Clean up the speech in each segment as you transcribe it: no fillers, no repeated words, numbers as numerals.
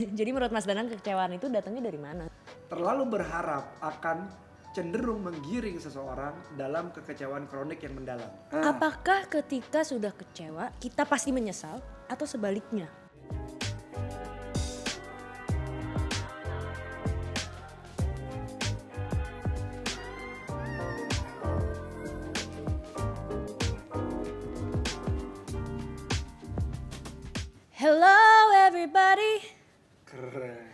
Jadi menurut Mas Danang kekecewaan itu datangnya dari mana? Terlalu berharap akan cenderung menggiring seseorang dalam kekecewaan kronik yang mendalam. Apakah ketika sudah kecewa kita pasti menyesal atau sebaliknya? Hello everybody. Keren.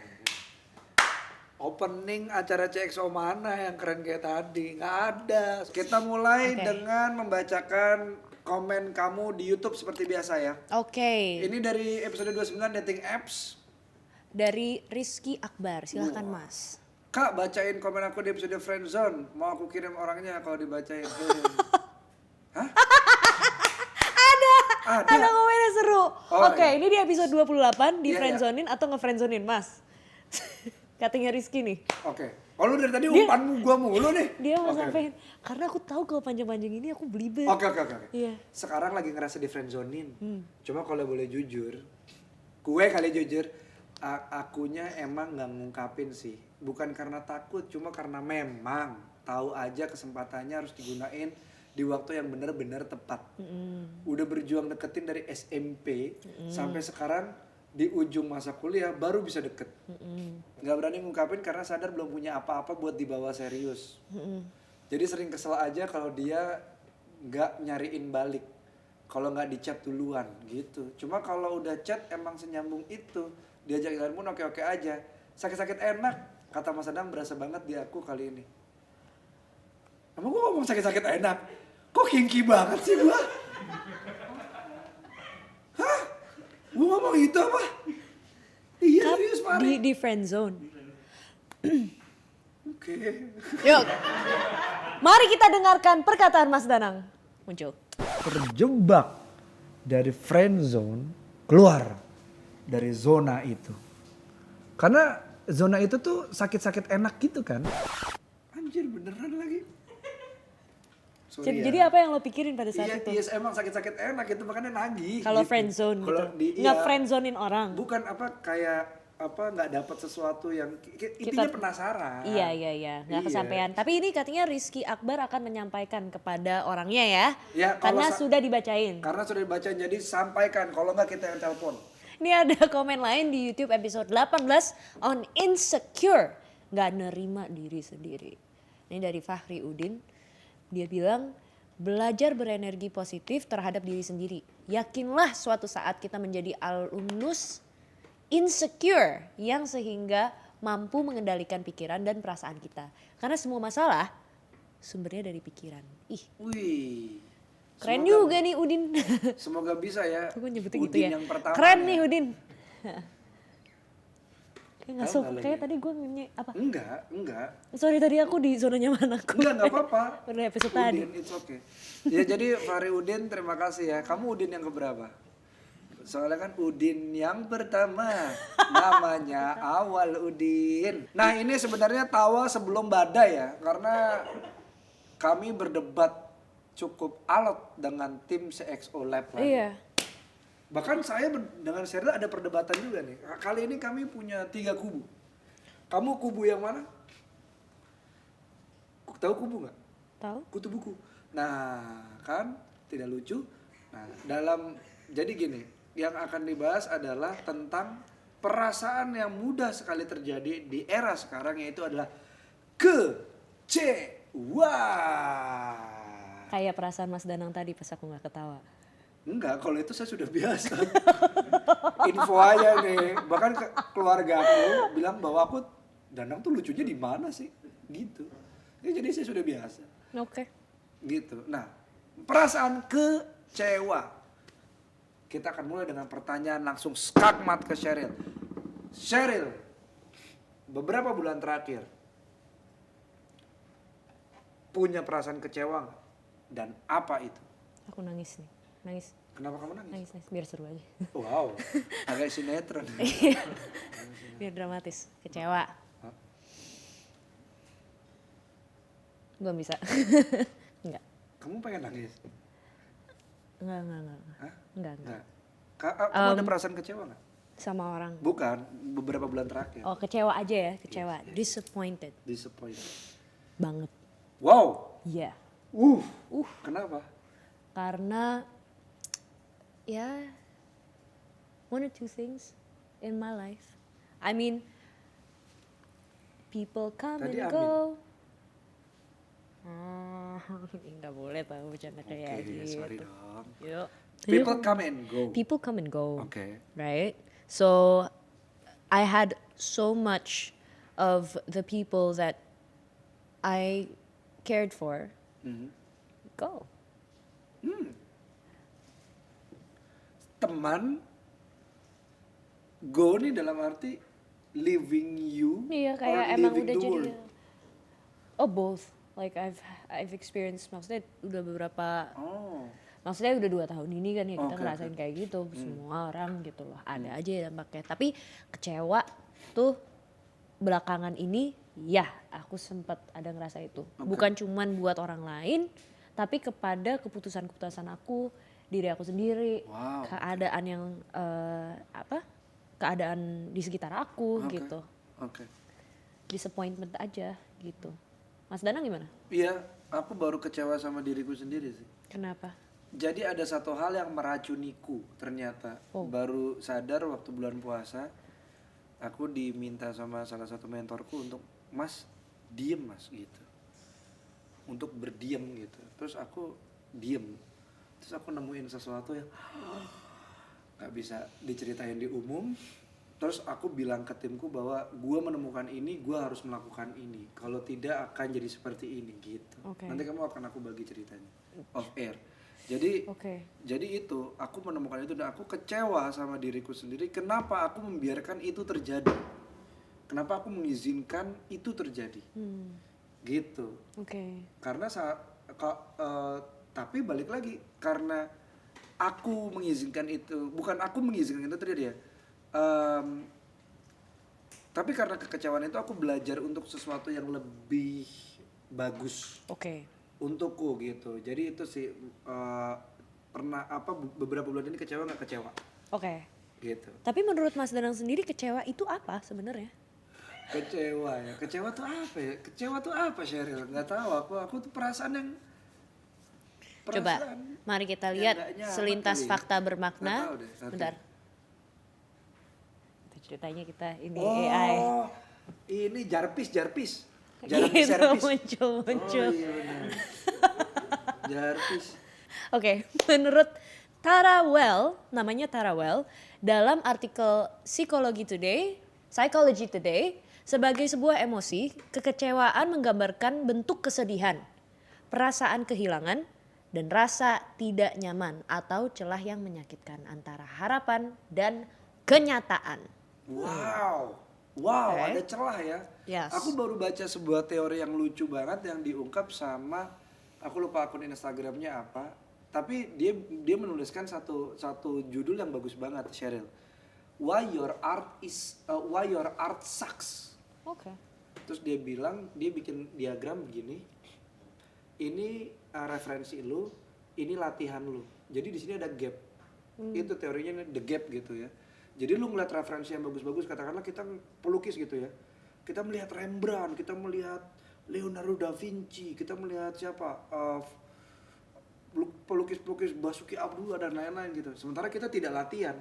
Opening acara CXO mana yang keren kayak tadi? Nggak ada. Kita mulai Oke. dengan membacakan komen kamu di YouTube seperti biasa ya. Oke. Ini dari episode 29 Dating Apps. Dari Rizky Akbar, silahkan Mas. Kak, bacain komen aku di episode Friendzone. Mau aku kirim orangnya kalau dibacain. Hah? Ada. Ada komennya seru. Oh, Oke, iya. ini di episode 28 di Iya, friendzonin atau ngefriendzonin Mas? Katanya Rizky nih. Oke. Oh, lu dari tadi umpanmu gua mulu nih. Dia mau Oke. sampein, karena aku tahu kalau panjang-panjang ini aku belibet. Oke. Iya. Sekarang lagi ngerasa di friendzonin. Cuma kalau boleh jujur, gue kali jujur, akunya emang nggak ngungkapin sih. Bukan karena takut, cuma karena memang tahu aja kesempatannya harus digunain di waktu yang benar-benar tepat. Udah berjuang deketin dari SMP sampai sekarang di ujung masa kuliah baru bisa deket. Nggak berani ngungkapin karena sadar belum punya apa-apa buat dibawa serius. Jadi sering kesel aja kalau dia nggak nyariin balik. Kalau nggak di chat duluan gitu. Cuma kalau udah chat emang senyambung itu. Diajak jalan pun oke-oke aja. Sakit-sakit enak. Kata Mas Adang berasa banget di aku kali ini. Emang gua ngomong sakit-sakit enak? Kok kinky banget sih gua? Hah? Gua ngomong itu apa? Iya serius Mari. Di friendzone. Oke. Yuk. Mari kita dengarkan perkataan Mas Danang. Muncul. Terjebak dari friend zone, keluar dari zona itu. Karena zona itu tuh sakit-sakit enak gitu kan. Anjir beneran lagi. Sorry Jadi ya. apa yang lo pikirin pada saat itu? Iya emang sakit-sakit enak itu makanya nagih. Kalau gitu. friendzone gitu. Kalau Nggak friendzonein orang. Bukan apa kayak apa nggak dapat sesuatu yang intinya penasaran. Iya, nggak Iya. kesampaian. Tapi ini katanya Rizky Akbar akan menyampaikan kepada orangnya ya, Ya, kalau karena sudah dibacain. Karena sudah dibaca jadi sampaikan kalau nggak kita yang telepon. Ini ada komen lain di YouTube episode 18 on insecure, nggak nerima diri sendiri. Ini dari Fahri Udin, dia bilang belajar berenergi positif terhadap diri sendiri. Yakinlah suatu saat kita menjadi alumnus insecure yang sehingga mampu mengendalikan pikiran dan perasaan kita. Karena semua masalah sumbernya dari pikiran. Ih, Wih. keren Semoga- juga nih Udin. Semoga bisa ya. Gue nyebutnya gitu Udin ya. yang pertama. Keren ya. nih Udin. Kayak nggak Tahu suka, nggak kayak lagi? tadi gue apa? Enggak. Sorry tadi aku di zona nyaman aku. Enggak apa-apa. Udah episode tadi. Udin, it's okay. Ya jadi Fahri Udin terima kasih ya. Kamu Udin yang keberapa? Soalnya kan Udin yang pertama. Namanya awal Udin. Nah ini sebenarnya tawa sebelum badai ya. Karena kami berdebat cukup alot dengan tim CXO Lab lagi. Iya. Bahkan saya dengan Sheryl ada perdebatan juga nih. Kali ini kami punya 3 kubu. Kamu kubu yang mana? Tahu kubu nggak? Tahu? Kutu buku. Nah, kan tidak lucu. Nah, jadi gini, yang akan dibahas adalah tentang perasaan yang mudah sekali terjadi di era sekarang yaitu adalah kecewa. Kayak perasaan Mas Danang tadi pas aku nggak ketawa. Enggak, kalau itu saya sudah biasa. Info aja nih. Bahkan keluarga aku bilang bahwa aku Danang tuh lucunya di mana sih? Gitu. Ya, jadi saya sudah biasa. Oke. Gitu. Nah, perasaan kecewa. Kita akan mulai dengan pertanyaan langsung skakmat ke Sheryl. Sheryl, beberapa bulan terakhir punya perasaan kecewa nggak? Dan apa itu? Aku nangis nih. Nangis. Kenapa kamu nangis? Nangis. Biar seru aja. Wow, agak sinetron. Biar dramatis. Kecewa. Hah? Belum bisa. Enggak. Kamu pengen nangis? Enggak. Hah? Enggak. Enggak. Kamu ada perasaan kecewa nggak? sama orang. Bukan, beberapa bulan terakhir. Oh, kecewa aja ya, kecewa. Disappointed Disappointed. banget. Wow. Iya. Kenapa? Karena ya one or two things in my life. I mean, people come Tadi and amin. go. Nggak boleh tahu bercanda kayak Oke, gitu. sorry dong. Yuk. People come and go. People come and go. Oke. Right? So I had so much of the people that I cared for go. Teman go nih dalam arti leaving you Iya, or kayak emang leaving udah the jadi world? oh both. Like I've experienced, maksudnya udah beberapa, Oh. maksudnya udah 2 tahun ini kan ya kita Oke, ngerasain oke. kayak gitu. Semua orang gitu loh, ada aja ya dampaknya. Tapi kecewa tuh belakangan ini ya aku sempat ada ngerasa itu. Bukan cuman buat orang lain, tapi kepada keputusan-keputusan aku, diri aku sendiri, Wow. keadaan yang keadaan di sekitar aku Oke. gitu. Oke. Disappointment aja gitu. Mas Danang gimana? Iya, aku baru kecewa sama diriku sendiri sih. Kenapa? Jadi ada satu hal yang meracuniku ternyata. Baru sadar waktu bulan puasa, aku diminta sama salah satu mentorku untuk mas diem mas gitu, untuk berdiam gitu. Terus aku diem, terus aku nemuin sesuatu yang nggak bisa diceritain di umum. Terus aku bilang ke timku bahwa gue menemukan ini, gue harus melakukan ini. Kalau tidak akan jadi seperti ini gitu. Oke. Nanti kamu akan aku bagi ceritanya off air. Jadi Oke. jadi itu aku menemukan itu dan aku kecewa sama diriku sendiri. Kenapa aku membiarkan itu terjadi? Kenapa aku mengizinkan itu terjadi? Gitu. Oke. Karena tapi balik lagi karena aku mengizinkan itu, bukan aku mengizinkan itu terjadi ya. Tapi karena kekecewaan itu aku belajar untuk sesuatu yang lebih bagus Oke. untukku gitu. Jadi itu sih pernah beberapa bulan ini kecewa nggak kecewa Oke. gitu. Tapi menurut Mas Danang sendiri kecewa itu apa sebenarnya? Kecewa ya. Kecewa tuh apa ya? Kecewa tuh apa Sheryl? Nggak tahu. Aku tuh perasaan yang Coba, mari kita yang lihat nggak nyaman selintas kali ya. fakta bermakna. Nggak tahu deh, nanti. Bentar. Itu ceritanya kita ini AI. Oh, ini Jarpis. Gitu, Servis. muncul. Oh iya benar. Jarpis. Oke, menurut Tarawell, namanya Tarawell, dalam artikel Psychology Today, sebagai sebuah emosi, kekecewaan menggambarkan bentuk kesedihan, perasaan kehilangan, dan rasa tidak nyaman atau celah yang menyakitkan antara harapan dan kenyataan. Wow, Oke. ada celah ya. Yes. Aku baru baca sebuah teori yang lucu banget yang diungkap sama, aku lupa akun Instagramnya apa, tapi dia menuliskan satu judul yang bagus banget, Sheryl. Why your art sucks. Oke. Terus dia bikin diagram begini. Ini referensi lu, ini latihan lu. Jadi di sini ada gap. Itu teorinya the gap gitu ya. Jadi lu ngeliat referensi yang bagus-bagus, katakanlah kita pelukis gitu ya. Kita melihat Rembrandt, kita melihat Leonardo da Vinci, kita melihat siapa? Pelukis-pelukis Basuki Abdullah dan lain-lain gitu. Sementara kita tidak latihan.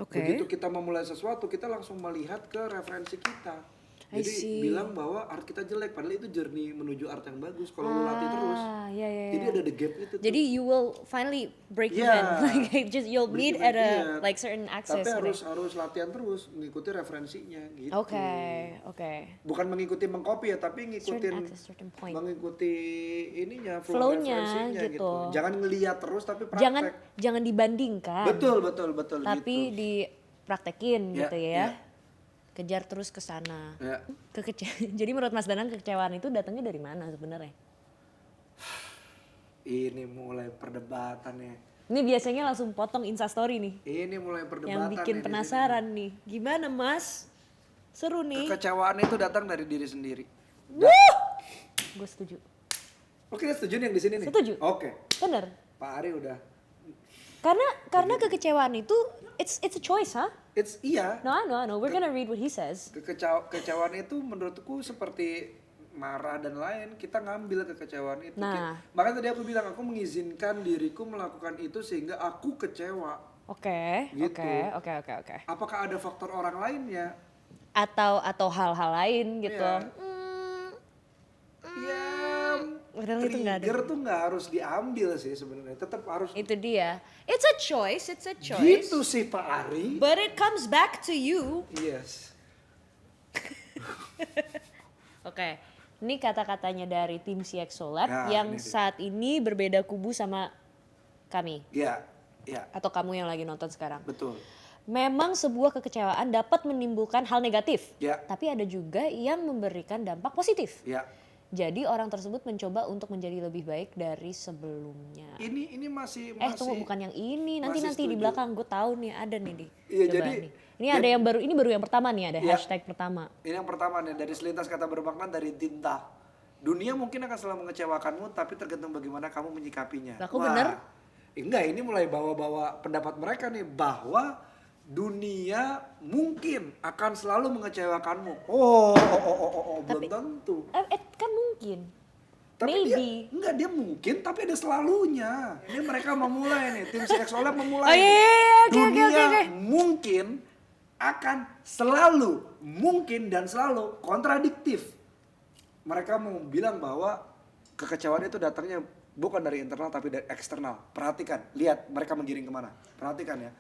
Oke. Begitu kita memulai sesuatu, kita langsung melihat ke referensi kita. I Jadi see. bilang bahwa art kita jelek, padahal itu journey menuju art yang bagus kalau lu latih terus. Iya. Jadi ada the gap itu tuh. Jadi you will finally break Yeah. even, like just you'll meet Break at a even, iya. like certain access. Tapi gitu. harus latihan terus, mengikuti referensinya gitu. Oke. Bukan mengikuti mengcopy ya, tapi ngikutin Certain access, certain point. mengikuti ininya, Flow-nya referensinya gitu. Jangan ngelihat terus tapi praktek. Jangan dibandingkan. Betul Tapi gitu. dipraktekin Ya, gitu ya. ya. Kejar terus ke sana. Ya. Jadi menurut Mas Danang kekecewaan itu datangnya dari mana sebenarnya? Ini mulai perdebatan ya. Ini biasanya langsung potong Instastory nih. Ini mulai perdebatan Yang bikin nih di penasaran nih. Gimana Mas? Seru sini. nih. Kekecewaan itu datang dari diri sendiri. Gue setuju. Oke, setuju nih yang di sini nih. Setuju. Oke. Bener. Pak Ari udah. Karena kekecewaan itu it's a choice, ha? Iya. No, I know. We're gonna read what he says. Kekecewaan itu menurutku seperti marah dan lain, kita ngambil kekecewaan itu. Nah. Makanya tadi aku bilang aku mengizinkan diriku melakukan itu sehingga aku kecewa. Oke. Gitu. Oke. Apakah ada faktor orang lainnya? Atau hal-hal lain gitu. Iya. Ya, Padahal itu nggak ada. trigger tuh nggak harus diambil sih sebenarnya, tetap harus. Itu dia. It's a choice. Gitu sih Pak Ari. But it comes back to you. Yes. Oke. Ini kata-katanya dari tim CXO Lab Nah, yang ini dia. saat ini berbeda kubu sama kami. Iya. Atau kamu yang lagi nonton sekarang. Betul. Memang sebuah kekecewaan dapat menimbulkan hal negatif. Ya. Tapi ada juga yang memberikan dampak positif. Ya. Jadi orang tersebut mencoba untuk menjadi lebih baik dari sebelumnya. Ini masih Tunggu, bukan yang ini. Nanti masih di setuju. belakang gue tahu nih ada nih di. Iya, Coba jadi- nih. Ini ada yang baru, ini baru yang pertama nih, ada Iya. hashtag pertama. Ini yang pertama nih, dari selintas kata bermakna dari Dinta. Dunia mungkin akan selalu mengecewakanmu, tapi tergantung bagaimana kamu menyikapinya. Lah, kok bener? Enggak, ini mulai bawa-bawa pendapat mereka nih, bahwa dunia mungkin akan selalu mengecewakanmu. Belum tentu. Kan mungkin. Tapi Maybe. dia mungkin, tapi ada selalunya. Ini mereka memulai nih, tim CX Lab memulai. Oh, iya, oke, Dunia oke. mungkin akan selalu, mungkin dan selalu kontradiktif. Mereka mau bilang bahwa kekecewaan itu datangnya bukan dari internal tapi dari eksternal. Perhatikan, lihat mereka menggiring kemana. Perhatikan ya.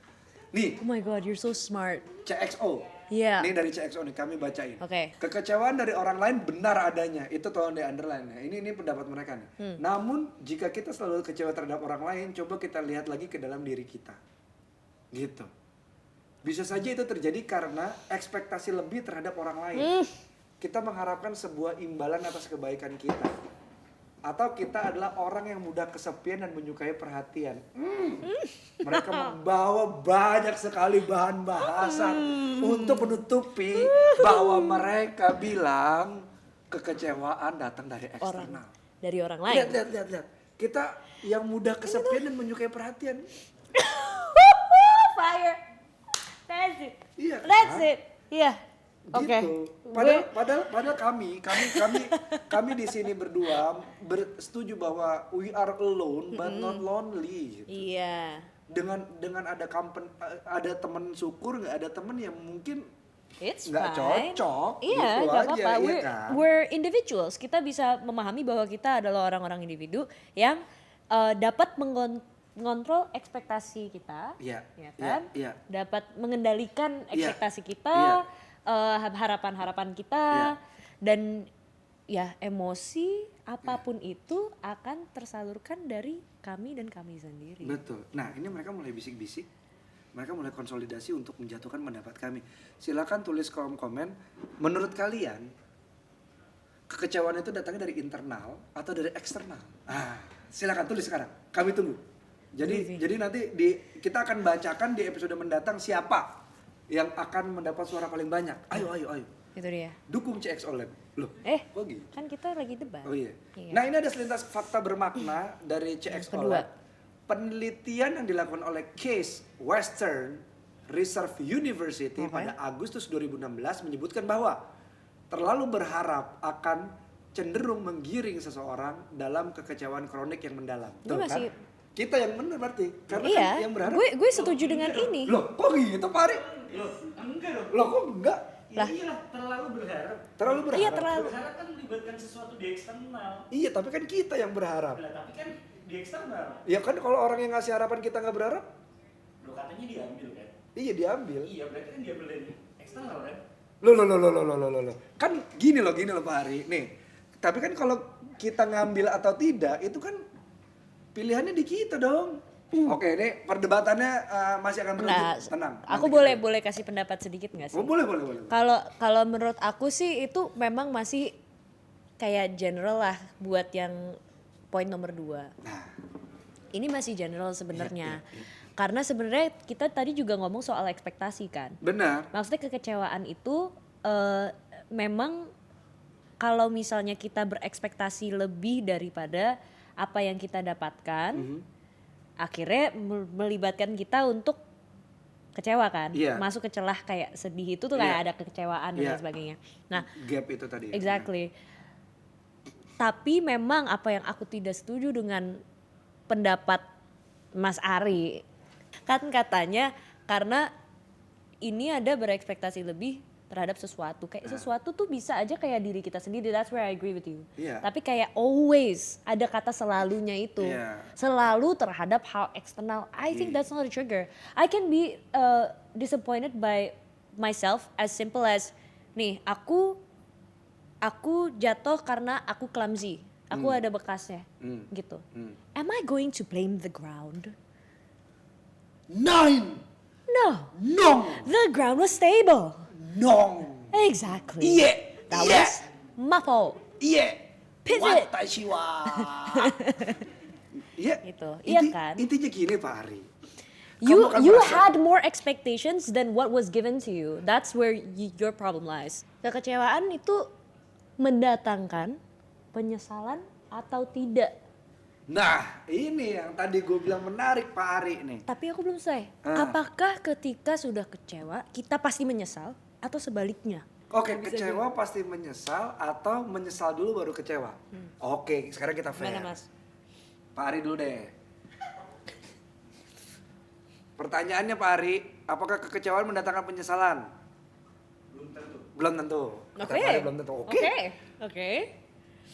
Nih, Oh my god, you're so smart. CXO. Iya. Ini dari CXO nih, kami bacain. Oke. Kekecewaan dari orang lain benar adanya. Itu tolong di underline ya. Ini pendapat mereka nih. Namun jika kita selalu kecewa terhadap orang lain, coba kita lihat lagi ke dalam diri kita. Gitu. Bisa saja itu terjadi karena ekspektasi lebih terhadap orang lain. Kita mengharapkan sebuah imbalan atas kebaikan kita. Atau kita adalah orang yang mudah kesepian dan menyukai perhatian. Mereka membawa banyak sekali bahan bahasan untuk menutupi bahwa mereka bilang kekecewaan datang dari eksternal. Dari orang lain. Lihat. Kita yang mudah kesepian dan menyukai perhatian. Fire. That's it. Iya. That's kan? it. Iya. Oke. Gitu. Padahal kami di sini berdua setuju bahwa we are alone but not lonely. Gitu. Iya. Dengan ada teman syukur, nggak ada teman yang mungkin It's nggak fine. cocok. Iya, gitu nggak aja, apa-apa. iya kan? We're individuals. Kita bisa memahami bahwa kita adalah orang-orang individu yang dapat mengontrol ekspektasi kita, Iya, ya kan? iya. Dapat mengendalikan Iya, ekspektasi kita, iya. harapan-harapan kita, Iya. dan ya emosi apapun itu akan tersalurkan dari kami dan kami sendiri. Betul. Nah, ini mereka mulai bisik-bisik. Mereka mulai konsolidasi untuk menjatuhkan pendapat kami. Silakan tulis kolom komen. Menurut kalian, kekecewaan itu datangnya dari internal atau dari eksternal? Silakan tulis sekarang. Kami tunggu. Jadi nanti kita akan bacakan di episode mendatang siapa yang akan mendapat suara paling banyak. Ayo. Itu dia. Dukung CXO Lab. Loh, kok gitu? Kan kita lagi debat. Oh iya. Iya. Nah, ini ada selintas fakta bermakna dari CXO kedua. Lab. Penelitian yang dilakukan oleh Case Western Reserve University pada Agustus 2016 menyebutkan bahwa terlalu berharap akan cenderung menggiring seseorang dalam kekecewaan kronik yang mendalam. Gue Tuh, masih- kan? Kita yang benar berarti. Karena Iya, kan yang berharap. gue setuju dengan ini. Loh, kok gitu Pak Ari? Loh, enggak dong. Loh, kok enggak? Lah. Iyalah, terlalu berharap. Terlalu berharap. Iya, terlalu. Berharap kan melibatkan sesuatu di eksternal. Iya, tapi kan kita yang berharap. Lah, tapi kan di eksternal. Ya kan kalau orang yang ngasih harapan kita nggak berharap, Loh, katanya diambil kan? iya diambil. Iya, berarti kan diambil dari eksternal kan? Loh. Kan gini loh Pak Ari. Nih, tapi kan kalau kita ngambil atau tidak, itu kan pilihannya di kita dong. Oke, ini perdebatannya masih akan berlanjut. Tenang. Aku nanti boleh kasih pendapat sedikit nggak sih? Oh, boleh. Kalau menurut aku sih itu memang masih kayak general lah buat yang poin nomor 2. Nah, Ini masih general sebenarnya. Iya. Karena sebenarnya kita tadi juga ngomong soal ekspektasi kan. benar. Maksudnya kekecewaan itu memang kalau misalnya kita berekspektasi lebih daripada apa yang kita dapatkan, akhirnya melibatkan kita untuk kecewa kan, Iya. masuk ke celah kayak sedih itu tuh kayak Iya. ada kekecewaan dan Iya. lain sebagainya. Nah, Gap itu tadi. exactly. Tapi memang apa yang aku tidak setuju dengan pendapat Mas Ari, kan katanya karena ini ada berekspektasi lebih terhadap sesuatu. Kayak sesuatu tuh bisa aja kayak diri kita sendiri. That's where I agree with you. Iya. Tapi kayak always ada kata selalunya itu. Iya. Selalu terhadap hal eksternal. I think that's not a trigger. I can be disappointed by myself as simple as nih aku jatuh karena aku clumsy. Aku ada bekasnya gitu. Am I going to blame the ground? Nine! No. No! The ground was stable. No! Exactly. Iya! That Iya! was my fault. Iya! Pivot. Watashi wa. Iya. Gitu. Iya kan? Intinya gini Pak Ari. You Kamu kan you merasa- had more expectations than what was given to you. That's where your problem lies. Kekecewaan itu mendatangkan penyesalan atau tidak. Nah, ini yang tadi gue bilang menarik Pak Ari nih. Tapi aku belum selesai. Apakah ketika sudah kecewa kita pasti menyesal atau sebaliknya? Oke, kecewa pasti menyesal atau menyesal dulu baru kecewa. Oke, sekarang kita fair. Gimana Mas? Pak Ari dulu deh. Pertanyaannya Pak Ari, apakah kekecewaan mendatangkan penyesalan? Belum tentu. Kata Oke. Pak Ari belum tentu. Oke. Oke.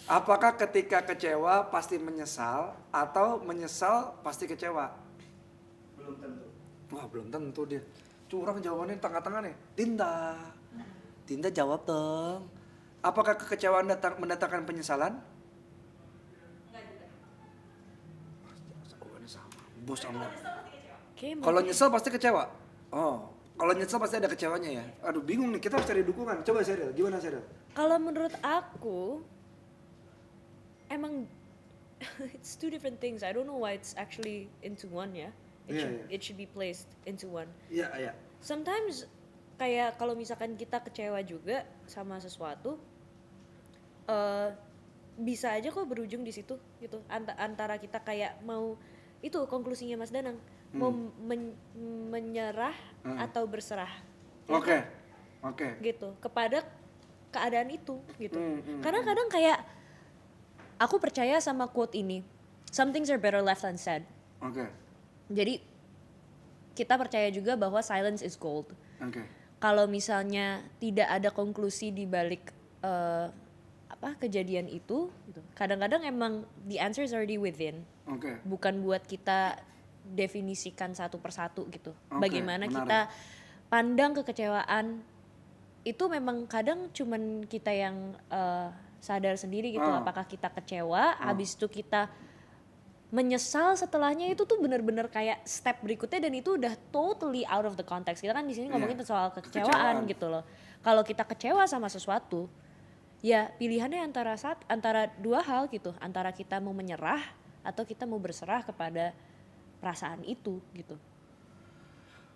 Apakah ketika kecewa pasti menyesal atau menyesal pasti kecewa? Belum tentu. Wah, belum tentu dia. Curang jawabannya di tengah-tengah nih. Tinta jawab dong. Apakah kekecewaan mendatangkan penyesalan? Jawabannya sama. Bos sama. Oke, Kalau nyesel pasti kecewa. Oh, kalau nyesel pasti ada kecewanya ya. Aduh, bingung nih. Kita harus cari dukungan. Coba Sheryl, gimana Sheryl? kalau menurut aku emang it's two different things. I don't know why it's actually into one ya. Iya, iya. It should be placed into one. Iya, iya. Sometimes kayak kalau misalkan kita kecewa juga sama sesuatu, bisa aja kok berujung di situ gitu. Antara kita kayak mau itu konklusinya Mas Danang mau menyerah atau berserah. Ya Oke. kan? Oke. Gitu kepada keadaan itu gitu. Karena kadang kayak aku percaya sama quote ini, some things are better left unsaid. Oke. Jadi kita percaya juga bahwa silence is gold. Oke. Kalau misalnya tidak ada konklusi di balik kejadian itu, gitu. Kadang-kadang emang the answer is already within. Oke. Bukan buat kita definisikan satu persatu gitu. Oke, Bagaimana menarik. kita pandang kekecewaan itu memang kadang cuman kita yang sadar sendiri gitu. Apakah kita kecewa, habis itu kita menyesal setelahnya itu tuh bener-bener kayak step berikutnya dan itu udah totally out of the context. Kita kan di sini ngomongin soal kekecewaan gitu loh. Kalau kita kecewa sama sesuatu, ya pilihannya antara dua hal gitu, antara kita mau menyerah atau kita mau berserah kepada perasaan itu gitu.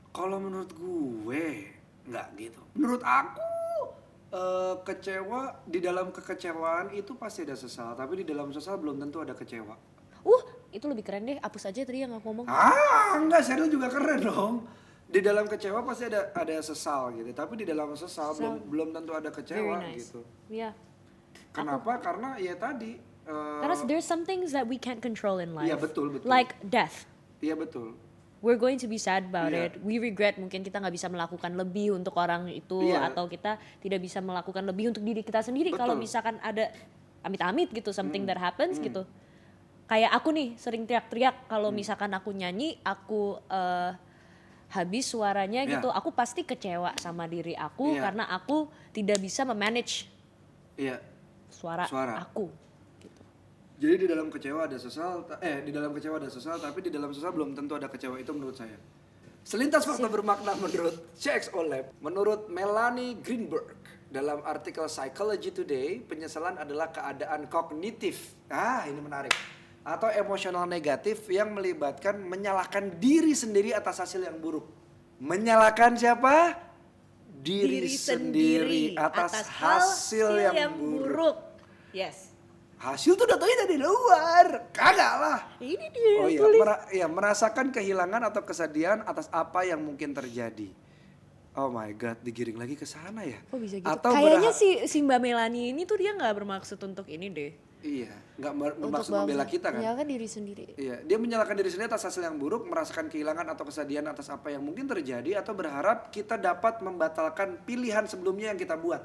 Kalau menurut gue nggak gitu. Menurut aku kecewa, di dalam kekecewaan itu pasti ada sesal, tapi di dalam sesal belum tentu ada kecewa. Itu lebih keren deh, hapus aja tadi yang aku ngomong. Enggak, Sheryl juga keren dong. Di dalam kecewa pasti ada sesal gitu, tapi di dalam sesal belum tentu ada kecewa Very nice. gitu. Iya. Kenapa? Karena ya tadi Karena there's some things that we can't control in life. Iya, betul. Like death. Iya betul. We're going to be sad about Iya. it. We regret mungkin kita nggak bisa melakukan lebih untuk orang itu Iya. atau kita tidak bisa melakukan lebih untuk diri kita sendiri. Kalau Betul. misalkan ada amit-amit gitu something that happens gitu. Kayak aku nih sering teriak-teriak kalau misalkan aku nyanyi, aku habis suaranya Iya. gitu, aku pasti kecewa sama diri aku Iya. karena aku tidak bisa memanage Iya. suara. aku. Jadi di dalam kecewa ada sesal, di dalam kecewa ada sesal, tapi di dalam sesal belum tentu ada kecewa, itu menurut saya. Selintas fakta bermakna menurut CXO Lab, menurut Melanie Greenberg dalam artikel Psychology Today, penyesalan adalah keadaan kognitif. Ini menarik. Atau emosional negatif yang melibatkan menyalahkan diri sendiri atas hasil yang buruk. Menyalahkan siapa? Diri sendiri atas hasil yang buruk. Yes. Hasil tuh datangnya dari luar. Kagak lah. Ini dia Oh yang iya, tulis. merasakan kehilangan atau kesedihan atas apa yang mungkin terjadi. Oh my god, digiring lagi ke sana ya. Kok bisa gitu? Atau Kayaknya si Mbak Melani ini tuh dia nggak bermaksud untuk ini deh. Iya, nggak Untuk bermaksud membela kita kan. menyalahkan diri sendiri. Iya, dia menyalahkan diri sendiri atas hasil yang buruk, merasakan kehilangan atau kesedihan atas apa yang mungkin terjadi, atau berharap kita dapat membatalkan pilihan sebelumnya yang kita buat.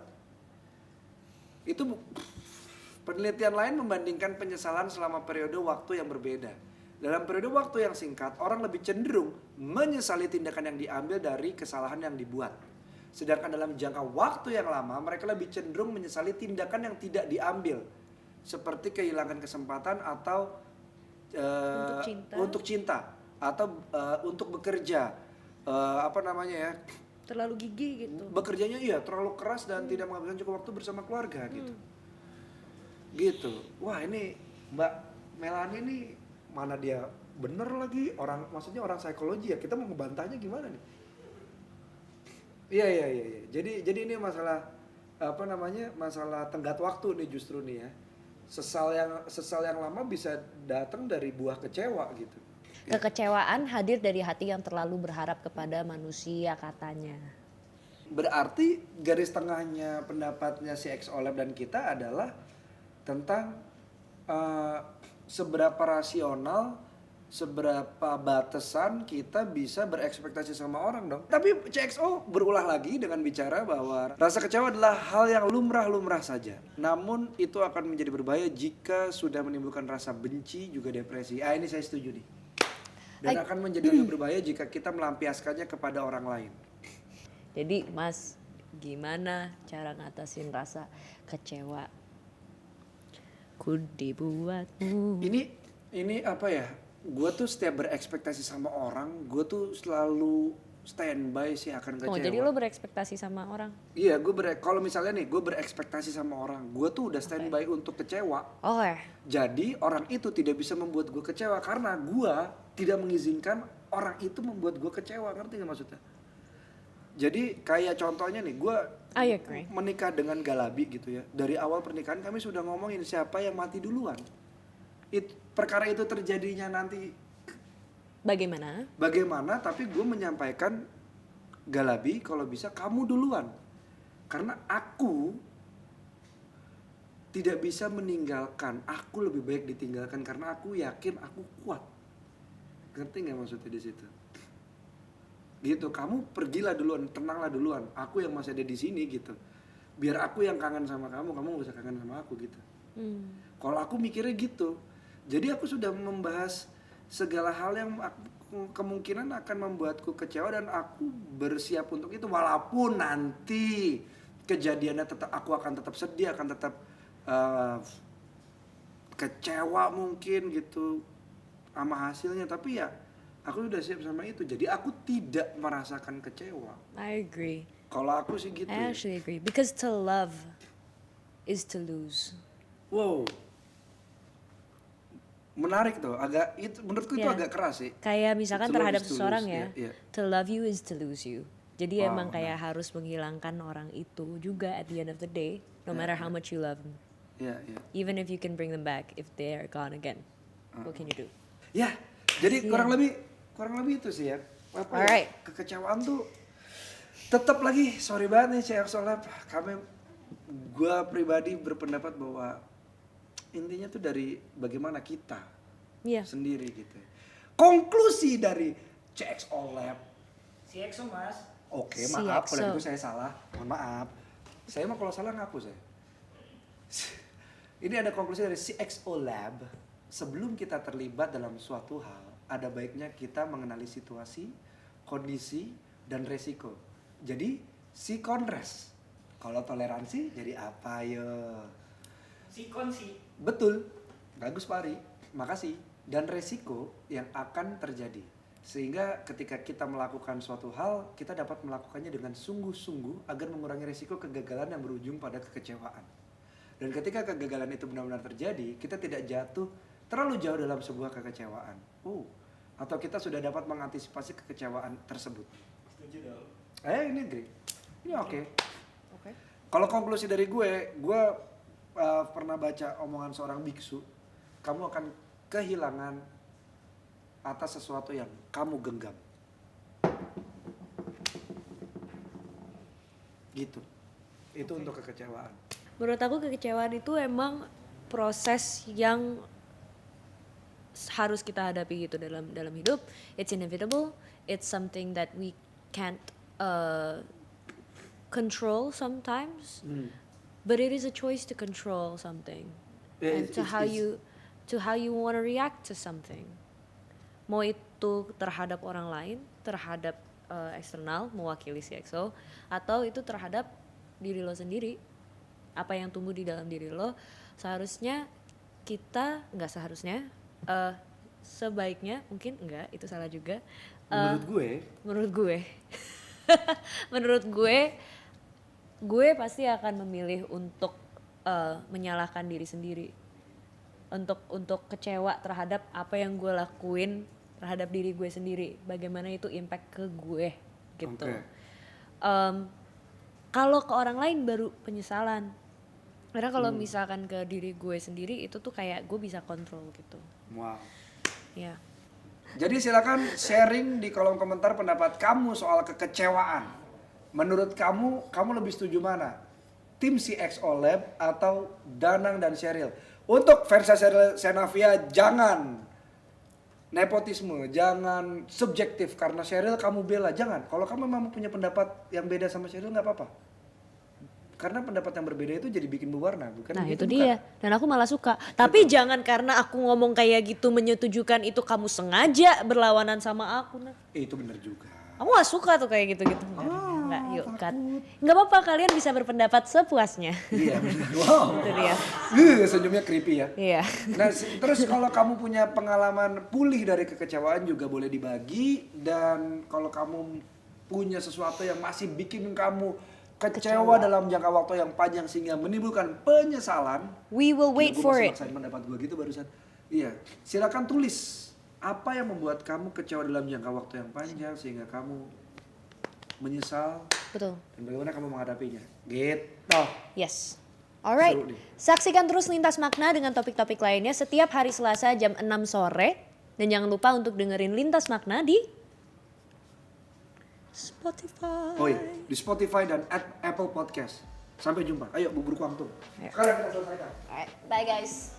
Itu penelitian lain membandingkan penyesalan selama periode waktu yang berbeda. Dalam periode waktu yang singkat, orang lebih cenderung menyesali tindakan yang diambil dari kesalahan yang dibuat. Sedangkan dalam jangka waktu yang lama, mereka lebih cenderung menyesali tindakan yang tidak diambil. Seperti kehilangan kesempatan atau untuk cinta atau untuk bekerja, apa namanya ya, Terlalu gigih gitu. bekerjanya iya terlalu keras dan tidak menghabiskan cukup waktu bersama keluarga gitu. Wah, ini Mbak Melani nih mana dia bener lagi, maksudnya orang psikologi ya, kita mau ngebantahnya gimana nih? Iya. Jadi ini masalah apa namanya, masalah tenggat waktu nih justru nih ya. Sesal yang lama bisa datang dari buah kecewa gitu. Kekecewaan hadir dari hati yang terlalu berharap kepada manusia katanya. Berarti garis tengahnya pendapatnya si X-Olab dan kita adalah tentang seberapa rasional, seberapa batasan kita bisa berekspektasi sama orang dong. Tapi CXO berulah lagi dengan bicara bahwa rasa kecewa adalah hal yang lumrah-lumrah saja. Namun itu akan menjadi berbahaya jika sudah menimbulkan rasa benci juga depresi. Ini saya setuju nih. Dan akan menjadi lebih berbahaya jika kita melampiaskannya kepada orang lain. Jadi Mas, gimana cara ngatasin rasa kecewa? Ku dibuatmu. Ini apa ya? Gue tuh setiap berekspektasi sama orang, gue tuh selalu standby sih akan kecewa. Oh, jadi lo berekspektasi sama orang? Iya, kalau misalnya nih gue berekspektasi sama orang, gue tuh udah standby untuk kecewa. Oke. Jadi orang itu tidak bisa membuat gue kecewa karena gue tidak mengizinkan orang itu membuat gue kecewa. Ngerti gak maksudnya? Jadi kayak contohnya nih, gue I agree. menikah dengan Galabi gitu ya. Dari awal pernikahan kami sudah ngomongin siapa yang mati duluan. Perkara itu terjadinya nanti bagaimana, tapi gue menyampaikan Galabi kalau bisa kamu duluan. Karena aku tidak bisa meninggalkan, aku lebih baik ditinggalkan karena aku yakin aku kuat. Ngerti gak maksudnya di situ? Gitu, kamu pergilah duluan, tenanglah duluan. Aku yang masih ada di sini gitu. Biar aku yang kangen sama kamu gak usah kangen sama aku gitu. Kalau aku mikirnya gitu. Jadi aku sudah membahas segala hal yang kemungkinan akan membuatku kecewa dan aku bersiap untuk itu. Walaupun nanti kejadiannya aku akan tetap sedih, akan tetap kecewa mungkin gitu sama hasilnya. Tapi ya aku sudah siap sama itu. Jadi aku tidak merasakan kecewa. I agree. Kalau aku sih gitu. I actually agree. Because to love is to lose. Wow. Menarik tuh, menurutku itu agak keras sih. Kayak misalkan To love terhadap is to seseorang lose, ya, yeah. to love you is to lose you. Jadi Wow, emang kayak harus menghilangkan orang itu juga at the end of the day, no matter how much you love them. Iya. Even if you can bring them back if they are gone again. What can you do? Ya, jadi kurang lebih itu sih ya. Alright. Kekecewaan tuh tetap lagi, sorry banget nih CX Olab. Gue pribadi berpendapat bahwa intinya tuh dari bagaimana kita sendiri gitu. Konklusi dari CXO Lab. CXO mas. Oke, maaf kalau itu saya salah. Mohon maaf. Saya mah kalau salah ngaku saya. Ini ada konklusi dari CXO Lab. Sebelum kita terlibat dalam suatu hal, ada baiknya kita mengenali situasi, kondisi, dan resiko. Jadi, konres. Kalau toleransi jadi apa yo? Konsi. Betul, bagus Pari, makasih. Dan resiko yang akan terjadi. Sehingga ketika kita melakukan suatu hal, kita dapat melakukannya dengan sungguh-sungguh agar mengurangi resiko kegagalan yang berujung pada kekecewaan. Dan ketika kegagalan itu benar-benar terjadi, kita tidak jatuh terlalu jauh dalam sebuah kekecewaan. Atau kita sudah dapat mengantisipasi kekecewaan tersebut. Setuju dong. Ini agree. Ini oke. Kalau konklusi dari gue pernah baca omongan seorang biksu, kamu akan kehilangan atas sesuatu yang kamu genggam. Gitu. Itu untuk kekecewaan. Menurut aku kekecewaan itu emang proses yang harus kita hadapi gitu dalam hidup. It's inevitable. It's something that we can't control sometimes. But it is a choice to control something. Yeah, And to how you want to react to something. Mau itu terhadap orang lain, terhadap eksternal mewakili si EXO, atau itu terhadap diri lo sendiri. Apa yang tumbuh di dalam diri lo, seharusnya kita, nggak seharusnya, sebaiknya, mungkin enggak, itu salah juga. Menurut gue, gue pasti akan memilih untuk menyalahkan diri sendiri, untuk kecewa terhadap apa yang gue lakuin terhadap diri gue sendiri, bagaimana itu impact ke gue gitu. Kalau ke orang lain baru penyesalan, karena kalau misalkan ke diri gue sendiri itu tuh kayak gue bisa kontrol gitu. Wow. Ya. Jadi silakan sharing di kolom komentar pendapat kamu soal kekecewaan. Menurut kamu lebih setuju mana? Tim si EXO Lab atau Danang dan Sheryl? Untuk versi Sheryl Xenavia, jangan nepotisme, jangan subjektif karena Sheryl kamu bela, jangan. Kalau kamu memang punya pendapat yang beda sama Sheryl nggak apa-apa. Karena pendapat yang berbeda itu jadi bikin berwarna, bukan? Nah gitu, itu dia, dan aku malah suka. Tapi jangan karena aku ngomong kayak gitu menyetujukan itu kamu sengaja berlawanan sama aku. Nah. Itu bener juga. Aku gak suka tuh kayak gitu-gitu. Enggak, yuk cut. Gak apa-apa, kalian bisa berpendapat sepuasnya. Iya benar. Wow. Itu dia. Senyumnya creepy ya. Iya. Nah terus kalau kamu punya pengalaman pulih dari kekecewaan juga boleh dibagi. Dan kalau kamu punya sesuatu yang masih bikin kamu kecewa dalam jangka waktu yang panjang sehingga menimbulkan penyesalan, We will wait for it. Maksain pendapat gue gitu barusan. Iya, silakan tulis apa yang membuat kamu kecewa dalam jangka waktu yang panjang sehingga kamu menyesal. Betul. Dan bagaimana kamu menghadapinya. Gitu. Yes. Alright. Seru nih. Saksikan terus Lintas Makna dengan topik-topik lainnya setiap hari Selasa jam 6 sore. Dan jangan lupa untuk dengerin Lintas Makna di Spotify. Oh iya, di Spotify dan Apple Podcast. Sampai jumpa. Ayo bubur kuangtung. Sekarang kita selesaikan. Alright. Bye guys.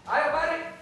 Ayo, mari.